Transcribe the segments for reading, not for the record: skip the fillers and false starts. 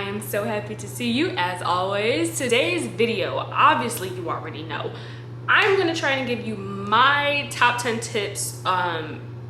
I am so happy to see you as always. Today's video, obviously you already know, I'm gonna try and give you my top 10 tips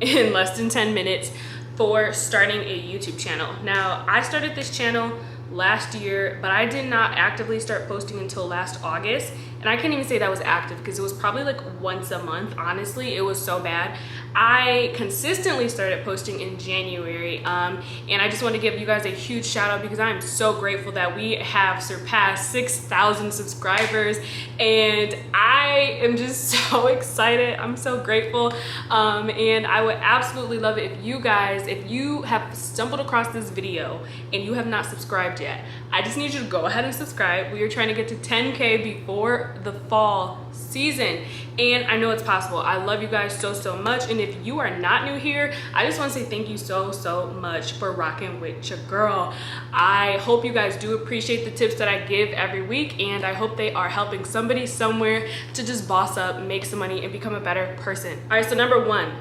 in less than 10 minutes for starting a YouTube channel. Now, I started this channel last year, but I did not actively start posting until last August. And I can't even say that was active because it was probably like once a month. Honestly, it was so bad. I consistently started posting in January, and I just want to give you guys a huge shout out because I'm so grateful that we have surpassed 6,000 subscribers, and I am just so excited. I'm so grateful, and I would absolutely love it if you have stumbled across this video and you have not subscribed yet. I just need you to go ahead and subscribe. We are trying to get to 10K before the fall season, and I know it's possible. I love you guys so much, and if you are not new here, I just want to say thank you so much for rocking with your girl. I hope you guys do appreciate the tips that I give every week, and I hope they are helping somebody somewhere to just boss up, make some money, and become a better person. All right, so number one,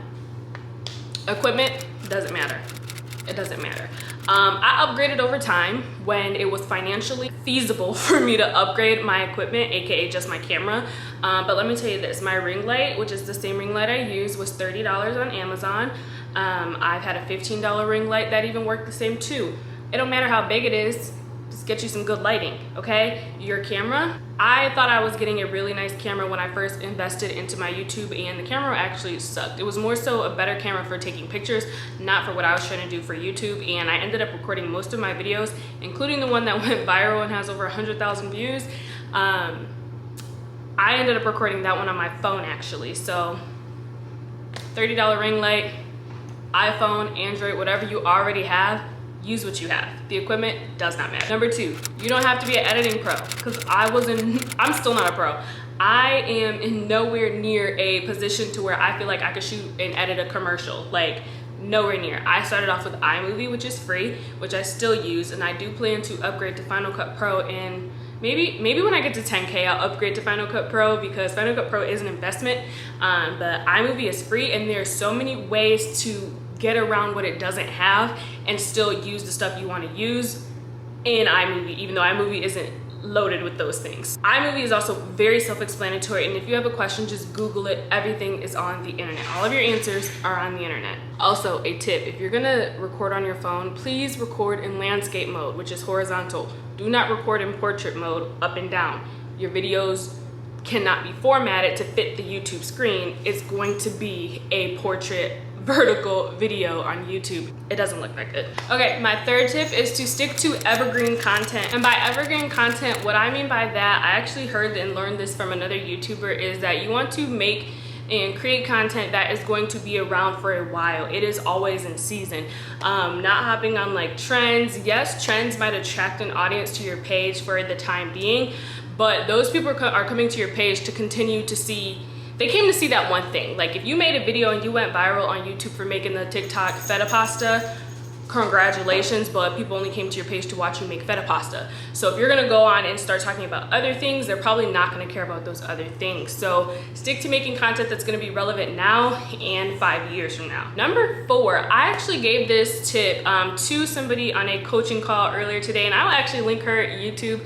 equipment doesn't matter. It doesn't matter. I upgraded over time when it was financially feasible for me to upgrade my equipment, aka just my camera. But let me tell you this, my ring light, which is the same ring light I use, was $30 on Amazon. I've had a $15 ring light that even worked the same too. It don't matter how big it is, just get you some good lighting, okay? Your camera, I thought I was getting a really nice camera when I first invested into my YouTube, and the camera actually sucked. It was more so a better camera for taking pictures, not for what I was trying to do for YouTube, and I ended up recording most of my videos, including the one that went viral and has over 100,000 views. I ended up recording that one on my phone actually. So $30 ring light, iPhone, Android, whatever you already have, use what you have. The equipment does not matter. Number two, you don't have to be an editing pro, because I'm still not a pro. I am in nowhere near a position to where I feel like I could shoot and edit a commercial, like nowhere near. I started off with iMovie, which is free, which I still use, and I do plan to upgrade to Final Cut Pro, and maybe when I get to 10K, I'll upgrade to Final Cut Pro, because Final Cut Pro is an investment, but iMovie is free, and there's so many ways to get around what it doesn't have and still use the stuff you want to use in iMovie, even though iMovie isn't loaded with those things. iMovie is also very self-explanatory, and if you have a question, just Google it. Everything is on the internet. All of your answers are on the internet. Also, a tip, if you're gonna record on your phone, please record in landscape mode, which is horizontal. Do not record in portrait mode, up and down. Your videos cannot be formatted to fit the YouTube screen. It's going to be a portrait vertical video on YouTube. It doesn't look that good. Okay, my third tip is to stick to evergreen content. And by evergreen content, what I mean by that, I actually heard and learned this from another YouTuber, is that you want to make and create content that is going to be around for a while. It is always in season. Not hopping on like trends. Yes, trends might attract an audience to your page for the time being, but those people are coming to your page to continue to see. They came to see that one thing. Like if you made a video and you went viral on YouTube for making the TikTok feta pasta, congratulations, but people only came to your page to watch you make feta pasta. So if you're gonna go on and start talking about other things, they're probably not gonna care about those other things. So stick to making content that's gonna be relevant now and 5 years from now. Number four, I actually gave this tip to somebody on a coaching call earlier today, and I'll actually link her YouTube.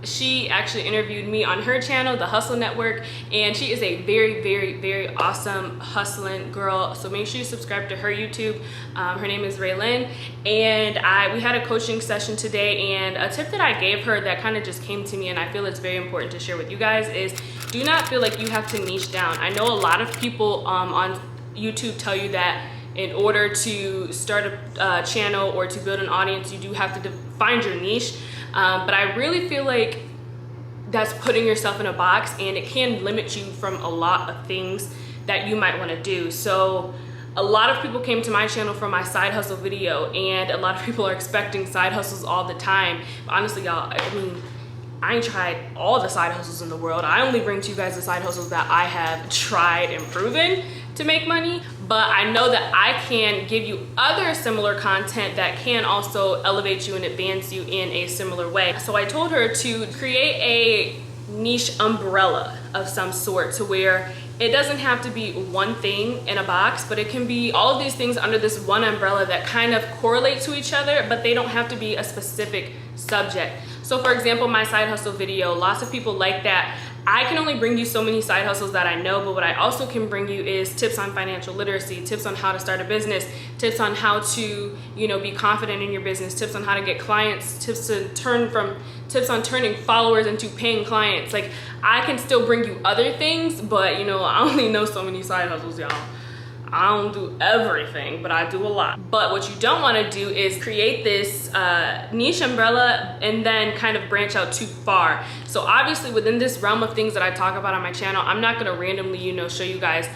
She actually interviewed me on her channel, The Hustle Network, and she is a very awesome hustling girl. So make sure you subscribe to her YouTube. Her name is Raylyn, and we had a coaching session today, and a tip that I gave her that kind of just came to me, and I feel it's very important to share with you guys, is do not feel like you have to niche down. I know a lot of people on YouTube tell you that in order to start a channel or to build an audience, you do have to find your niche. But I really feel like that's putting yourself in a box, and it can limit you from a lot of things that you might want to do. So a lot of people came to my channel for my side hustle video, and a lot of people are expecting side hustles all the time. But honestly, y'all, I mean, I ain't tried all the side hustles in the world. I only bring to you guys the side hustles that I have tried and proven to make money, but I know that I can give you other similar content that can also elevate you and advance you in a similar way. So I told her to create a niche umbrella of some sort, to where It doesn't have to be one thing in a box, but it can be all of these things under this one umbrella that kind of correlate to each other, but they don't have to be a specific subject. So for example, my side hustle video, lots of people like that. I can only bring you so many side hustles that I know, but what I also can bring you is tips on financial literacy, tips on how to start a business, tips on how to, you know, be confident in your business, tips on how to get clients, tips on turning followers into paying clients. Like, I can still bring you other things, but you know, I only know so many side hustles, y'all. I don't do everything, but I do a lot. But what you don't want to do is create this niche umbrella and then kind of branch out too far. So obviously within this realm of things that I talk about on my channel, I'm not going to randomly, you know, show you guys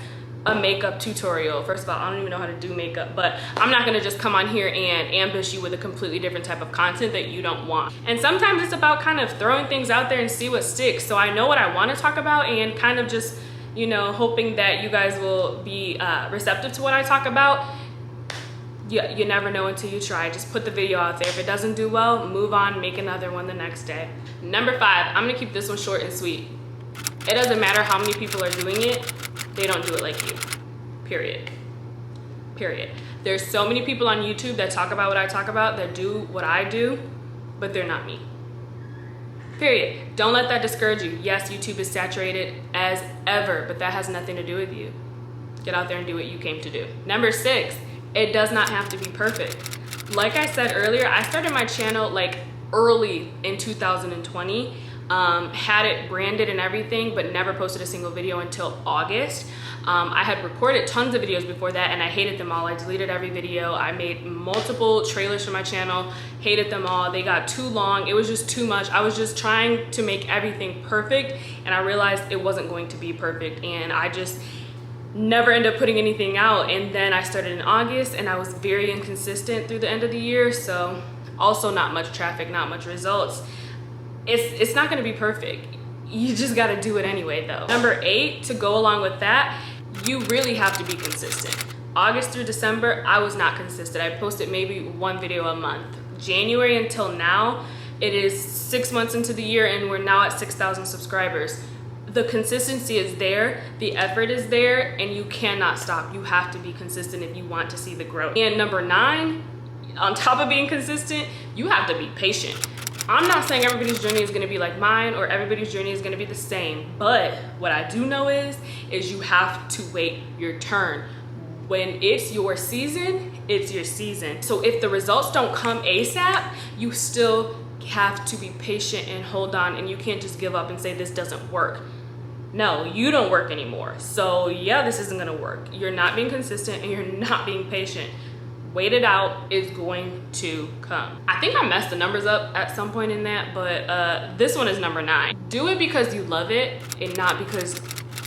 a makeup tutorial. First of all, I don't even know how to do makeup, but I'm not going to just come on here and ambush you with a completely different type of content that you don't want. And sometimes it's about kind of throwing things out there and see what sticks. So I know what I want to talk about and kind of just, you know, hoping that you guys will be receptive to what I talk about. You never know until you try. Just put the video out there. If it doesn't do well, move on, make another one the next day. Number 5, I'm gonna keep this one short and sweet. It doesn't matter how many people are doing it, they don't do it like you, period. Period. There's so many people on YouTube that talk about what I talk about, that do what I do, but they're not me. Period. Don't let that discourage you. Yes, YouTube is saturated as ever, but that has nothing to do with you. Get out there and do what you came to do. Number 6, it does not have to be perfect. Like I said earlier, I started my channel like early in 2020, had it branded and everything, but never posted a single video until August. I had recorded tons of videos before that and I hated them all. I deleted every video. I made multiple trailers for my channel, hated them all. They got too long. It was just too much. I was just trying to make everything perfect and I realized it wasn't going to be perfect and I just never ended up putting anything out. And then I started in August and I was very inconsistent through the end of the year. So also not much traffic, not much results. It's not gonna be perfect. You just gotta do it anyway though. Number 8, to go along with that, you really have to be consistent. August through December, I was not consistent. I posted maybe one video a month. January until now, it is 6 months into the year and we're now at 6,000 subscribers. The consistency is there, the effort is there, and you cannot stop. You have to be consistent if you want to see the growth. And number 9, on top of being consistent, you have to be patient. I'm not saying everybody's journey is gonna be like mine or everybody's journey is gonna be the same, but what I do know is you have to wait your turn. When it's your season, it's your season. So if the results don't come ASAP, you still have to be patient and hold on, and you can't just give up and say this doesn't work. No, you don't work anymore. So yeah, this isn't gonna work. You're not being consistent and you're not being patient. Wait it out, is going to come. I think I messed the numbers up at some point in that, but this one is number 9. Do it because you love it and not because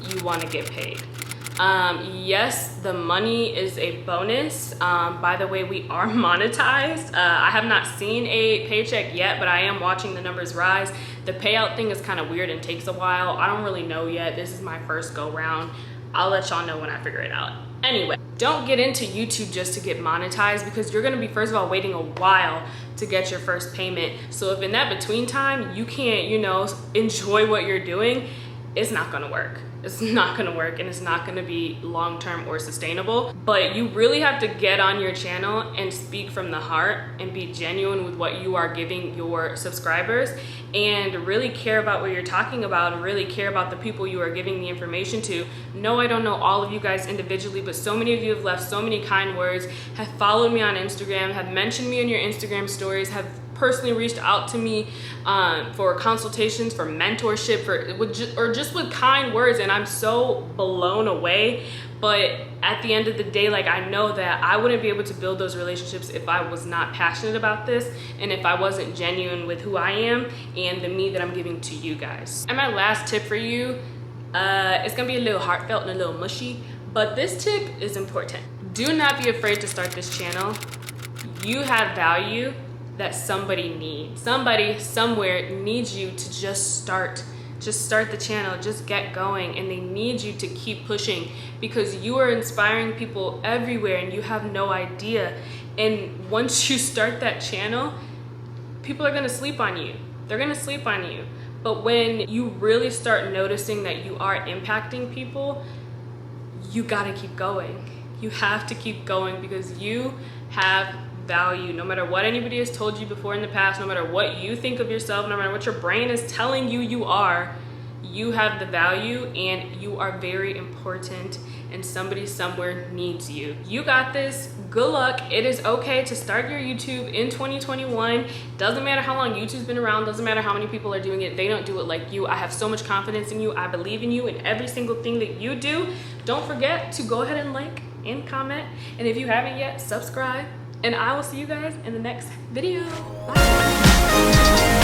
you want to get paid. Yes, the money is a bonus. By the way, we are monetized. I have not seen a paycheck yet, but I am watching the numbers rise. The payout thing is kind of weird and takes a while. I don't really know yet. This is my first go round. I'll let y'all know when I figure it out. Anyway, don't get into YouTube just to get monetized, because you're gonna be, first of all, waiting a while to get your first payment. So if in that between time you can't, you know, enjoy what you're doing, it's not gonna work. It's not gonna work, and it's not gonna be long-term or sustainable. But you really have to get on your channel and speak from the heart and be genuine with what you are giving your subscribers, and really care about what you're talking about, and really care about the people you are giving the information to. No, I don't know all of you guys individually, but so many of you have left so many kind words, have followed me on Instagram, have mentioned me in your Instagram stories, have personally reached out to me for consultations, for mentorship, or just with kind words, and I'm so blown away. But at the end of the day, like, I know that I wouldn't be able to build those relationships if I was not passionate about this, and if I wasn't genuine with who I am and the me that I'm giving to you guys. And my last tip for you, it's gonna be a little heartfelt and a little mushy, but this tip is important. Do not be afraid to start this channel. You have value that somebody needs. Somebody somewhere needs you to just start the channel, just get going, and they need you to keep pushing, because you are inspiring people everywhere and you have no idea. And once you start that channel, people are gonna sleep on you. They're gonna sleep on you. But when you really start noticing that you are impacting people, you gotta keep going. You have to keep going because you have value. No matter what anybody has told you before in the past, no matter what you think of yourself, no matter what your brain is telling you you are, you have the value and you are very important and somebody somewhere needs you. You got this. Good luck. It is okay to start your YouTube in 2021. Doesn't matter how long YouTube's been around. Doesn't matter how many people are doing it. They don't do it like you. I have so much confidence in you. I believe in you and every single thing that you do. Don't forget to go ahead and like and comment. And if you haven't yet, subscribe. And I will see you guys in the next video. Bye.